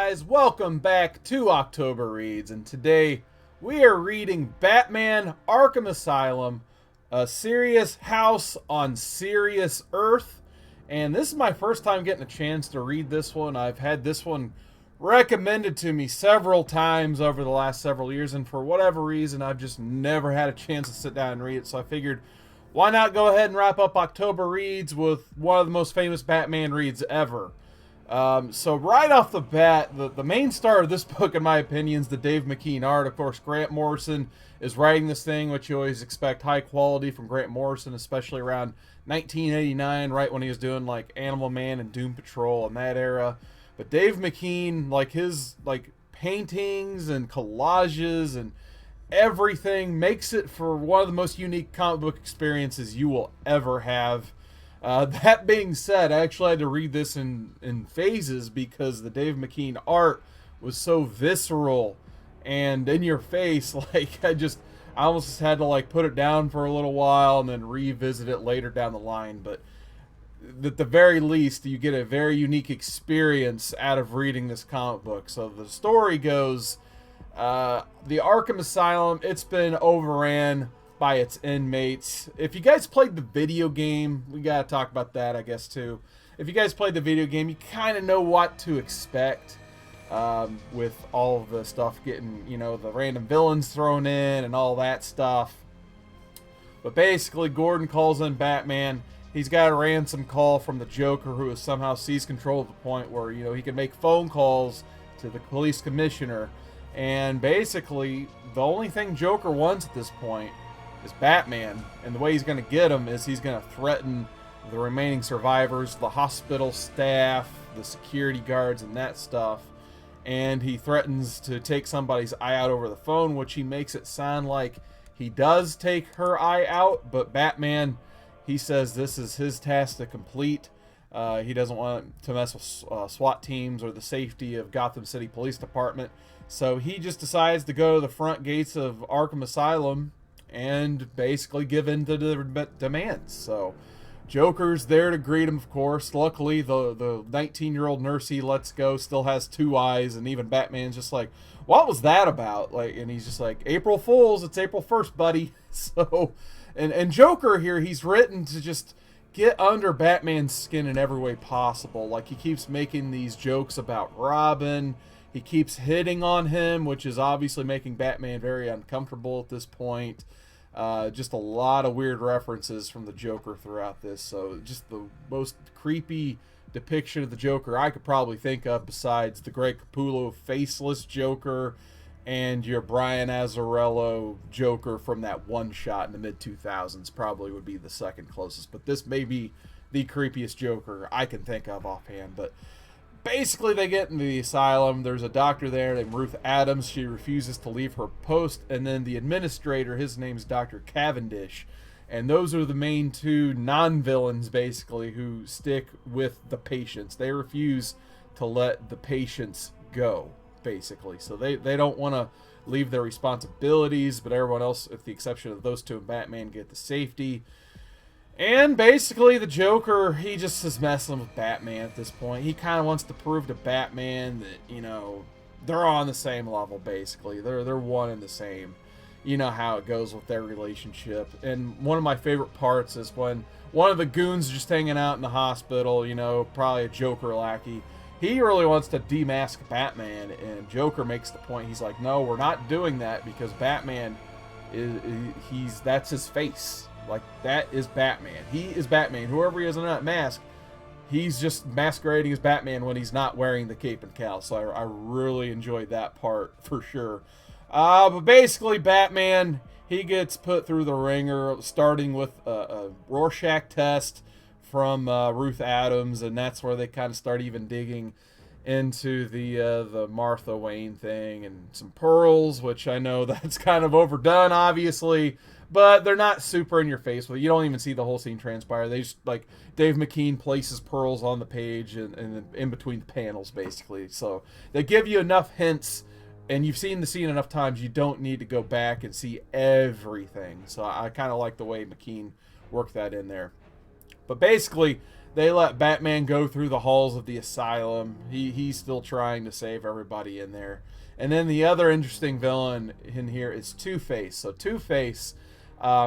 guys? Welcome back to October Reads, and today we are reading Batman Arkham Asylum, a serious house on serious Earth. And this is my first time getting a chance to read this one. I've had this one recommended to me several times over the last several years, and for whatever reason, I've just never had a chance to sit down and read it. So I figured, why not go ahead and wrap up October Reads with one of the most famous Batman reads ever. So right off the bat, the main star of this book, in my opinion, is the Dave McKean art. Of course, Grant Morrison is writing this thing, which you always expect high quality from Grant Morrison, especially around 1989, right when he was doing like Animal Man and Doom Patrol in that era. But Dave McKean, like his paintings and collages and everything, makes it for one of the most unique comic book experiences you will ever have. That being said, I actually had to read this in phases because the Dave McKean art was so visceral and in your face. I almost just had to put it down for a little while and then revisit it later down the line. But at the very least, you get a very unique experience out of reading this comic book. So the story goes, the Arkham Asylum, it's been overran by its inmates. If you guys played the video game, we gotta talk about that, I guess, too. If you guys played the video game, you kind of know what to expect with all of the stuff getting, the random villains thrown in and all that stuff. But basically, Gordon calls in Batman. He's got a ransom call from the Joker, who has somehow seized control to the point where, he can make phone calls to the police commissioner. And basically, the only thing Joker wants at this point is Batman, and the way he's going to get him is he's going to threaten the remaining survivors, the hospital staff, the security guards, and that stuff. And he threatens to take somebody's eye out over the phone, which he makes it sound like he does take her eye out, but Batman, he says this is his task to complete. He doesn't want to mess with SWAT teams or the safety of Gotham City Police Department, so he just decides to go to the front gates of Arkham Asylum and basically give in to the demands. So Joker's there to greet him, of course. Luckily, the 19-year-old nurse he lets go still has two eyes, and even Batman's just like, what was that about? And he's just like, April Fools, it's April 1st, buddy. So, and Joker here, he's written to just get under Batman's skin in every way possible. He keeps making these jokes about Robin. He keeps hitting on him, which is obviously making Batman very uncomfortable at this point. Just a lot of weird references from the Joker throughout this. So just the most creepy depiction of the Joker I could probably think of, besides the Greg Capullo faceless Joker and your Brian Azzarello Joker from that one shot in the mid-2000s, probably would be the second closest. But this may be the creepiest Joker I can think of offhand. But basically, they get into the asylum. There's a doctor there named Ruth Adams. She refuses to leave her post. And then the administrator, his name's Dr. Cavendish. And those are the main two non-villains, basically, who stick with the patients. They refuse to let the patients go, basically. So they don't want to leave their responsibilities, but everyone else, with the exception of those two and Batman, get the safety. And basically, the Joker, he just is messing with Batman at this point. He kind of wants to prove to Batman that, they're on the same level, basically. They're one and the same. You know how it goes with their relationship. And one of my favorite parts is when one of the goons is just hanging out in the hospital, probably a Joker lackey. He really wants to demask Batman, and Joker makes the point. He's like, no, we're not doing that, because Batman, that's his face. That is Batman. He is Batman. Whoever he is in that mask, he's just masquerading as Batman when he's not wearing the cape and cowl. So I really enjoyed that part for sure. But basically, Batman, he gets put through the ringer, starting with a Rorschach test from Ruth Adams, and that's where they kind of start even digging into the Martha Wayne thing and some pearls, which I know that's kind of overdone, obviously. But they're not super in your face with it. You don't even see the whole scene transpire. They just, Dave McKean places pearls on the page and in between the panels, basically. So they give you enough hints, and you've seen the scene enough times, you don't need to go back and see everything. So I kind of like the way McKean worked that in there. But basically, they let Batman go through the halls of the asylum. He's still trying to save everybody in there. And then the other interesting villain in here is Two-Face. So Two-Face,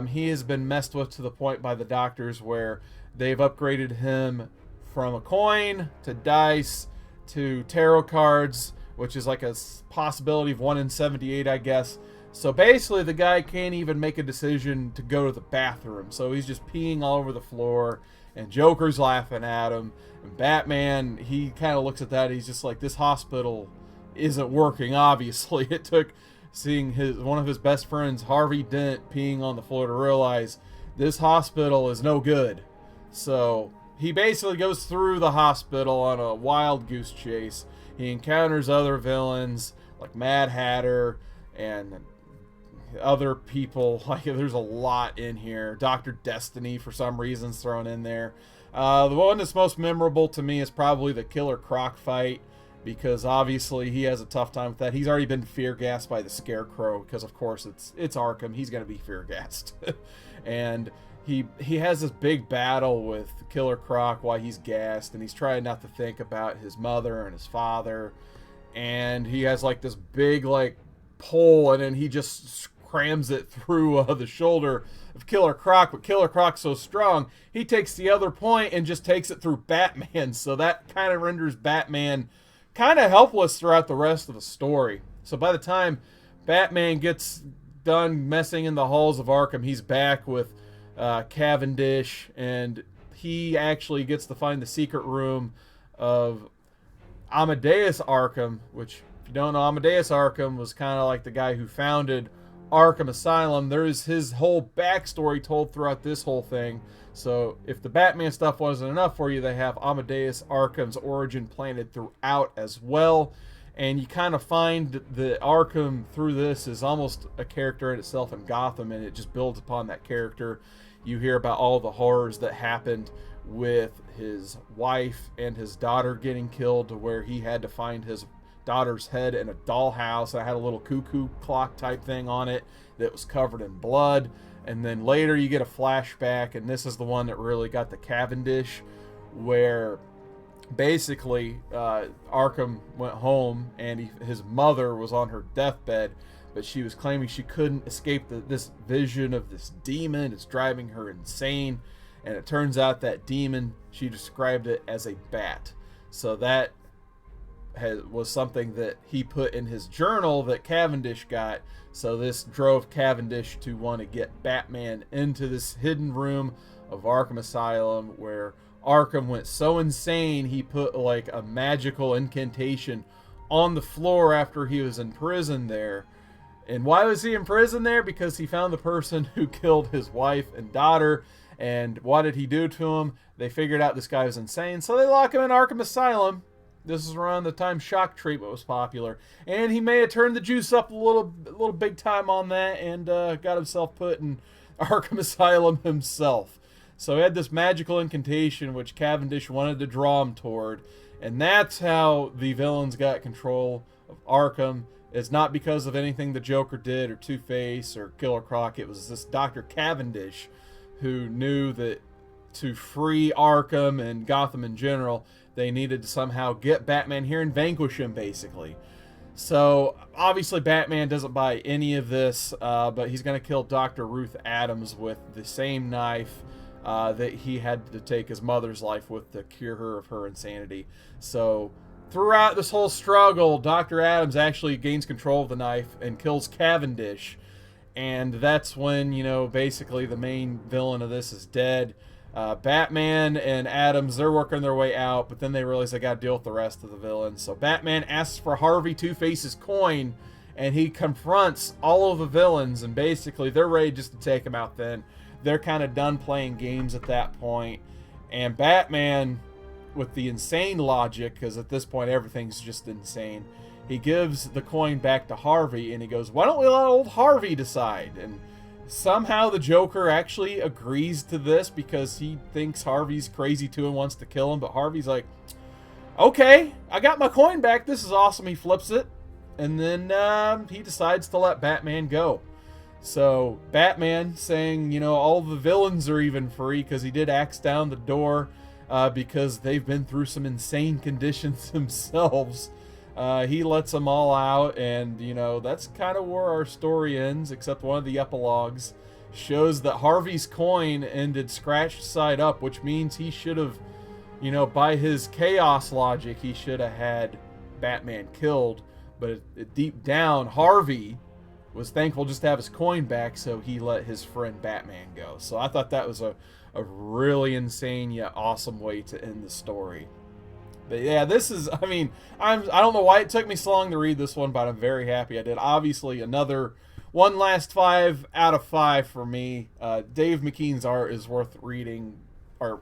he has been messed with to the point by the doctors where they've upgraded him from a coin to dice to tarot cards, which is like a possibility of 1 in 78, I guess. So basically, the guy can't even make a decision to go to the bathroom. So he's just peeing all over the floor, and Joker's laughing at him. And Batman, he kind of looks at that. He's just like, this hospital isn't working, obviously. It took seeing one of his best friends, Harvey Dent, peeing on the floor to realize this hospital is no good. So he basically goes through the hospital on a wild goose chase. He encounters other villains like Mad Hatter and other people. Like, there's a lot in here. Dr. Destiny, for some reason's thrown in there. The one that's most memorable to me is probably the Killer Croc fight, because obviously he has a tough time with that. He's already been fear gassed by the Scarecrow, because of course it's Arkham. He's going to be fear gassed. And he has this big battle with Killer Croc while he's gassed, and he's trying not to think about his mother and his father. And he has like this big like pole, and then he just crams it through the shoulder of Killer Croc. But Killer Croc's so strong, he takes the other point and just takes it through Batman. So that kind of renders Batman kind of helpless throughout the rest of the story. So by the time Batman gets done messing in the halls of Arkham, he's back with Cavendish, and he actually gets to find the secret room of Amadeus Arkham, which, if you don't know, Amadeus Arkham was kind of like the guy who founded Arkham Asylum. There's his whole backstory told throughout this whole thing. So if the Batman stuff wasn't enough for you, they have Amadeus Arkham's origin planted throughout as well. And you kind of find that Arkham through this is almost a character in itself in Gotham, and it just builds upon that character. You hear about all the horrors that happened with his wife and his daughter getting killed, to where he had to find his daughter's head in a dollhouse that had a little cuckoo clock type thing on it that was covered in blood. And then later you get a flashback, and this is the one that really got the Cavendish, where basically Arkham went home and his mother was on her deathbed, but she was claiming she couldn't escape this vision of this demon. It's driving her insane. And it turns out that demon, she described it as a bat. So that was something that he put in his journal that Cavendish got. So this drove Cavendish to want to get Batman into this hidden room of Arkham Asylum, where Arkham went so insane he put like a magical incantation on the floor after he was in prison there. And why was he in prison there? Because he found the person who killed his wife and daughter. And what did he do to him? They figured out this guy was insane, so they lock him in Arkham Asylum. This is around the time shock treatment was popular, and he may have turned the juice up a little big time on that, and got himself put in Arkham Asylum himself. So he had this magical incantation which Cavendish wanted to draw him toward, and that's how the villains got control of Arkham. It's not because of anything the Joker did, or Two-Face, or Killer Croc. It was this Dr. Cavendish who knew that to free Arkham and Gotham in general, they needed to somehow get Batman here and vanquish him, basically. So, obviously, Batman doesn't buy any of this, but he's going to kill Dr. Ruth Adams with the same knife that he had to take his mother's life with to cure her of her insanity. So, throughout this whole struggle, Dr. Adams actually gains control of the knife and kills Cavendish. And that's when, you know, basically the main villain of this is dead. Batman and Adams, they're working their way out, but then they realize they got to deal with the rest of the villains. So Batman asks for Harvey Two-Face's coin, and he confronts all of the villains, and basically they're ready just to take him out then. They're kind of done playing games at that point. And Batman, with the insane logic, because at this point everything's just insane, he gives the coin back to Harvey, and he goes, why don't we let old Harvey decide? And somehow the Joker actually agrees to this because he thinks Harvey's crazy too and wants to kill him. But Harvey's like, okay, I got my coin back. This is awesome. He flips it, and then he decides to let Batman go. So Batman saying, you know, all the villains are even free because he did axe down the door. because they've been through some insane conditions themselves. He lets them all out, and you know, that's kind of where our story ends, except one of the epilogues shows that Harvey's coin ended scratched side up, which means he should have, you know, by his chaos logic, he should have had Batman killed. But deep down, Harvey was thankful just to have his coin back, so he let his friend Batman go. So I thought that was a really insane yet awesome way to end the story. But yeah, this is, I mean, I don't know why it took me so long to read this one, but I'm very happy I did. Obviously, another one last 5 out of 5 for me. Dave McKean's art is worth reading, or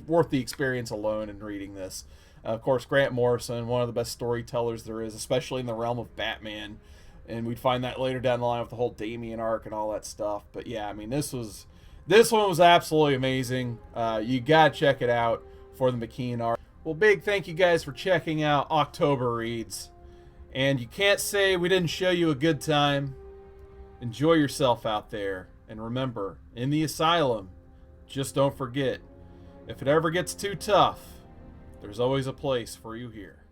worth the experience alone in reading this. Of course, Grant Morrison, one of the best storytellers there is, especially in the realm of Batman. And we'd find that later down the line with the whole Damian arc and all that stuff. But yeah, I mean, this one was absolutely amazing. You gotta check it out for the McKean art. Well, big thank you guys for checking out October Reads. And you can't say we didn't show you a good time. Enjoy yourself out there. And remember, in the asylum, just don't forget, if it ever gets too tough, there's always a place for you here.